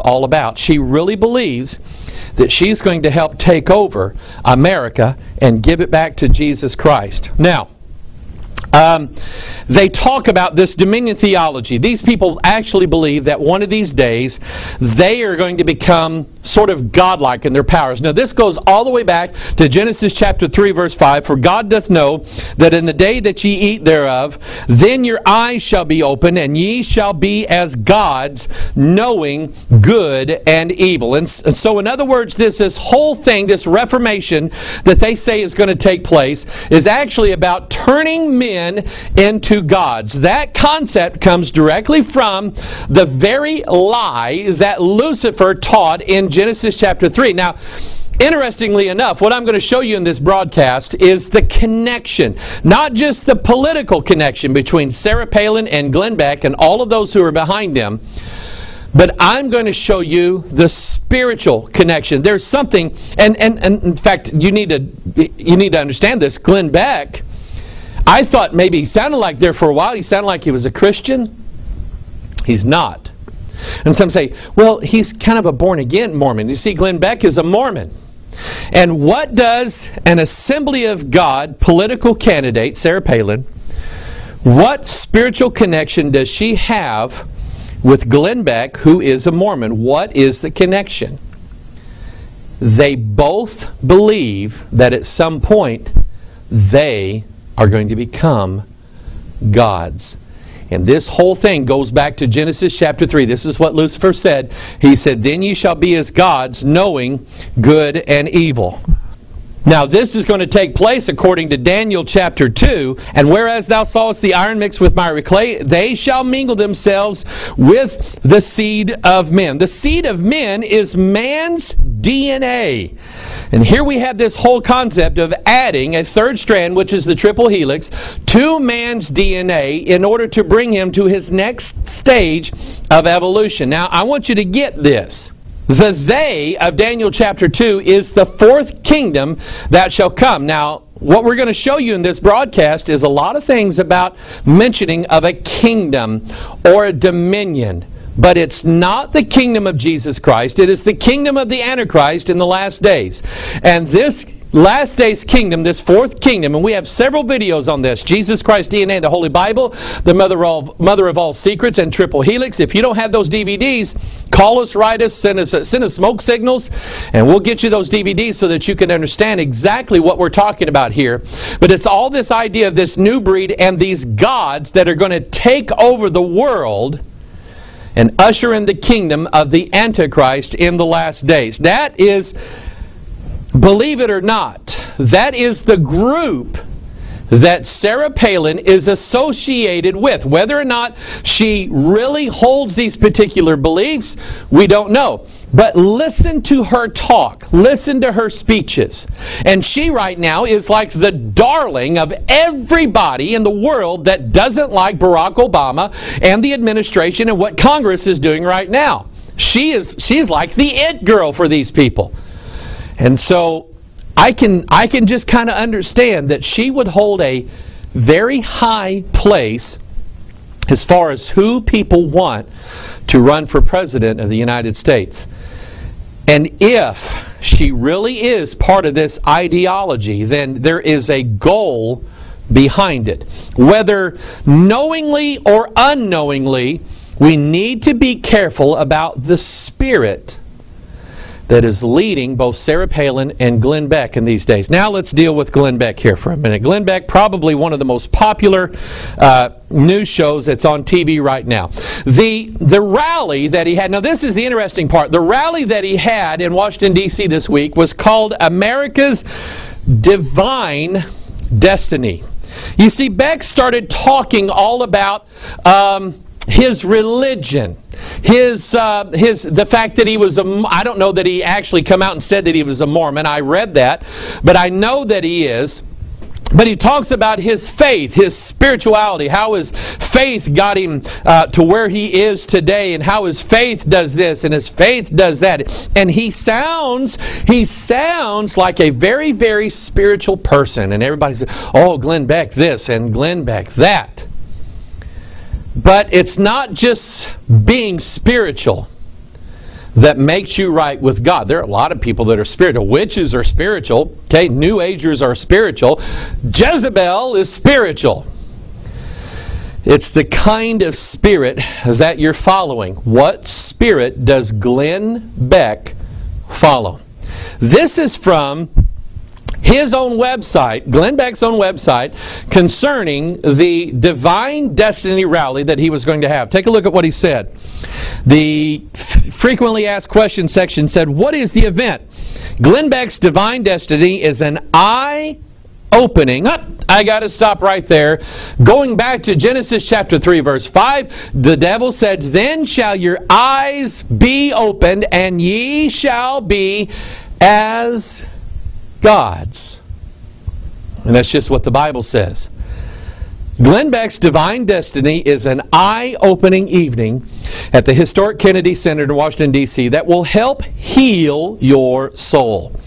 all about. She really believes that she's going to help take over America and give it back to Jesus Christ. Now, they talk about this dominion theology. These people actually believe that one of these days they are going to become sort of godlike in their powers. Now this goes all the way back to Genesis chapter 3 verse 5. For God doth know that in the day that ye eat thereof, then your eyes shall be opened, and ye shall be as gods, knowing good and evil. And so in other words, this whole thing, this reformation that they say is going to take place, is actually about turning men into gods. That concept comes directly from the very lie that Lucifer taught in Genesis chapter 3. Now, interestingly enough, what I'm going to show you in this broadcast is the connection, not just the political connection between Sarah Palin and Glenn Beck and all of those who are behind them, but I'm going to show you the spiritual connection. There's something, and in fact, you need to understand this. Glenn Beck, I thought maybe he sounded like there for a while. He sounded like he was a Christian. He's not. And some say, well, he's kind of a born-again Mormon. You see, Glenn Beck is a Mormon. And what does an Assembly of God political candidate, Sarah Palin, what spiritual connection does she have with Glenn Beck, who is a Mormon? What is the connection? They both believe that at some point they are going to become gods. And this whole thing goes back to Genesis chapter 3. This is what Lucifer said. He said, then ye shall be as gods, knowing good and evil. Now this is going to take place according to Daniel chapter 2. And whereas thou sawest the iron mixed with miry clay, they shall mingle themselves with the seed of men. The seed of men is man's DNA. And here we have this whole concept of adding a third strand, which is the triple helix, to man's DNA in order to bring him to his next stage of evolution. Now I want you to get this. The they of Daniel chapter 2 is the fourth kingdom that shall come. Now, what we're going to show you in this broadcast is a lot of things about mentioning of a kingdom or a dominion. But it's not the kingdom of Jesus Christ. It is the kingdom of the Antichrist in the last days. And this last days kingdom, this fourth kingdom, and we have several videos on this. Jesus Christ DNA, the Holy Bible, the Mother of all Secrets, and Triple Helix. If you don't have those DVDs, call us, write us, send us smoke signals, and we'll get you those DVDs so that you can understand exactly what we're talking about here. But it's all this idea of this new breed and these gods that are going to take over the world and usher in the kingdom of the Antichrist in the last days. That is, believe it or not, that is the group that Sarah Palin is associated with. Whether or not she really holds these particular beliefs, we don't know. But listen to her talk. Listen to her speeches. And she right now is like the darling of everybody in the world that doesn't like Barack Obama and the administration and what Congress is doing right now. She's like the it girl for these people. And so I can just kind of understand that she would hold a very high place as far as who people want to run for president of the United States. And if she really is part of this ideology, then there is a goal behind it. Whether knowingly or unknowingly, we need to be careful about the spirit that is leading both Sarah Palin and Glenn Beck in these days. Now let's deal with Glenn Beck here for a minute. Glenn Beck, probably one of the most popular news shows that's on TV right now. The rally that he had, now this is the interesting part, the rally that he had in Washington, D.C. this week was called America's Divine Destiny. You see, Beck started talking all about his religion. The fact that he was I don't know that he actually come out and said that he was a Mormon. I read that, but I know that he is. But he talks about his faith, his spirituality, how his faith got him to where he is today, and how his faith does this and his faith does that. And he sounds like a very, very spiritual person. And everybody says, oh, Glenn Beck this and Glenn Beck that. But it's not just being spiritual. that makes you right with God. There are a lot of people that are spiritual. Witches are spiritual. Okay, New Agers are spiritual. Jezebel is spiritual. It's the kind of spirit that you're following. What spirit does Glenn Beck follow? This is from his own website, Glenn Beck's own website, concerning the Divine Destiny rally that he was going to have. Take a look at what he said. The frequently asked questions section said, what is the event? Glenn Beck's Divine Destiny is an eye-opening. I got to stop right there. Going back to Genesis chapter 3, verse 5, the devil said, then shall your eyes be opened, and ye shall be as gods. And that's just what the Bible says. Glenn Beck's Divine Destiny is an eye-opening evening at the historic Kennedy Center in Washington, D.C. that will help heal your soul.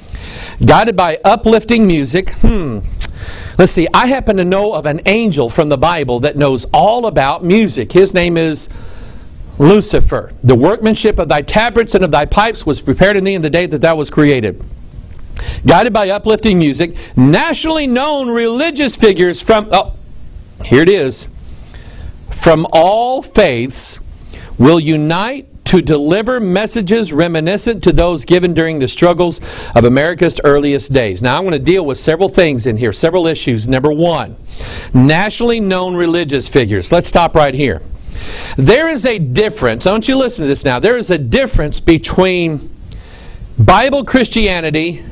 Guided by uplifting music. Let's see, I happen to know of an angel from the Bible that knows all about music. His name is Lucifer. The workmanship of thy tabrets and of thy pipes was prepared in thee in the day that thou was created. Guided by uplifting music, nationally known religious figures from... here it is. From all faiths will unite to deliver messages reminiscent to those given during the struggles of America's earliest days. Now, I'm going to deal with several things in here, several issues. Number one, nationally known religious figures. Let's stop right here. There is a difference. I want you to listen to this now. There is a difference between Bible Christianity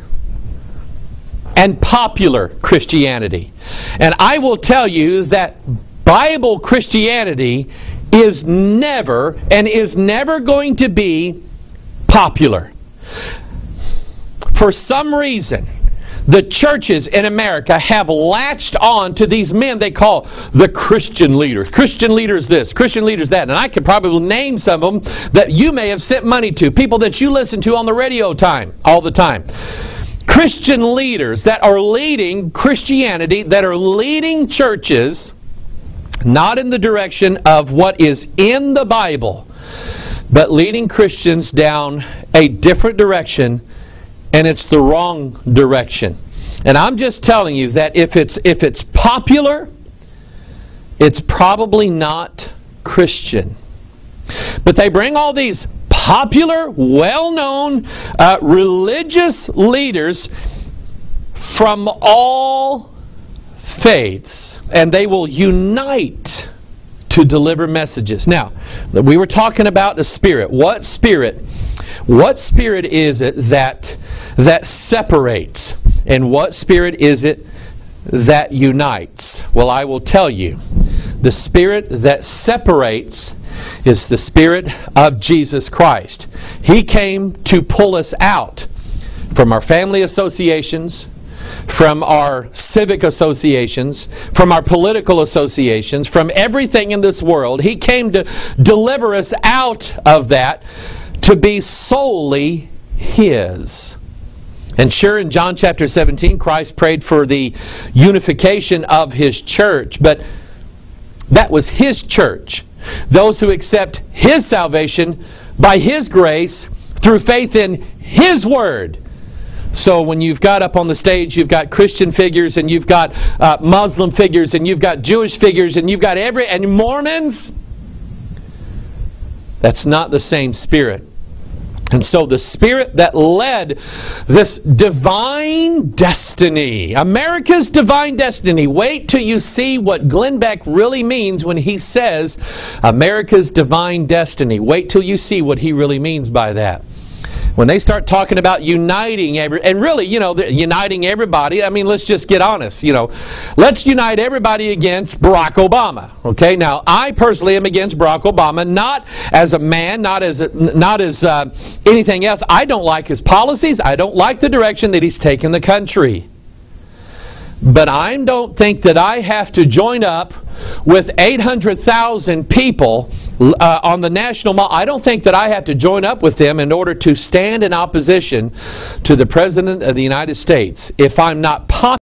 and popular Christianity. And I will tell you that Bible Christianity is never and is never going to be popular. For some reason, the churches in America have latched on to these men they call the Christian leaders. Christian leaders this, Christian leaders that. And I could probably name some of them that you may have sent money to. People that you listen to on the radio all the time. Christian leaders that are leading Christianity, that are leading churches, not in the direction of what is in the Bible, but leading Christians down a different direction, and it's the wrong direction. And I'm just telling you that if it's popular, it's probably not Christian. But they bring all these popular, well-known religious leaders from all faiths, and they will unite to deliver messages. Now, we were talking about the Spirit. What Spirit? What Spirit is it that separates? And what Spirit is it that unites? Well, I will tell you. The Spirit that separates is the Spirit of Jesus Christ. He came to pull us out from our family associations, from our civic associations, from our political associations, from everything in this world. He came to deliver us out of that to be solely His. And sure, in John chapter 17, Christ prayed for the unification of His church, but that was His church. Those who accept His salvation by His grace through faith in His Word. So when you've got up on the stage, you've got Christian figures, and you've got Muslim figures, and you've got Jewish figures, and you've got and Mormons, that's not the same Spirit. And so the Spirit that led this divine destiny, America's divine destiny, wait till you see what Glenn Beck really means when he says America's divine destiny. Wait till you see what he really means by that. When they start talking about uniting and really, uniting everybody, I mean, let's just get honest, let's unite everybody against Barack Obama. Okay, now I personally am against Barack Obama, not as a man, not as anything else. I don't like his policies. I don't like the direction that he's taken the country. But I don't think that I have to join up with 800,000 people on the national mall. I don't think that I have to join up with them in order to stand in opposition to the President of the United States if I'm not popular.